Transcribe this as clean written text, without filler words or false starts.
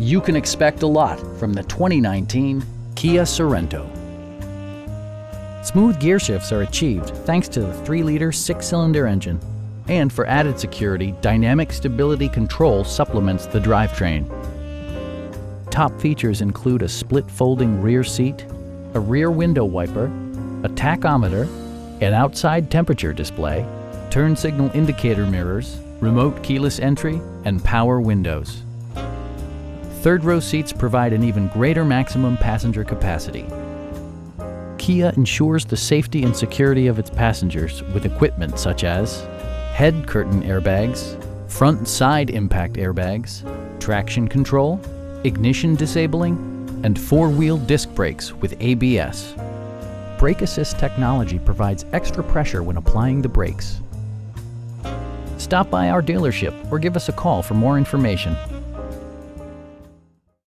You can expect a lot from the 2019 Kia Sorento. Smooth gear shifts are achieved thanks to the 3-liter 6-cylinder engine. And for added security, dynamic stability control supplements the drivetrain. Top features include a split folding rear seat, a rear window wiper, a tachometer, an outside temperature display, turn signal indicator mirrors, remote keyless entry, and power windows. Third-row seats provide an even greater maximum passenger capacity. Kia ensures the safety and security of its passengers with equipment such as head curtain airbags, front and side impact airbags, traction control, ignition disabling, and 4-wheel disc brakes with ABS. Brake assist technology provides extra pressure when applying the brakes. Stop by our dealership or give us a call for more information.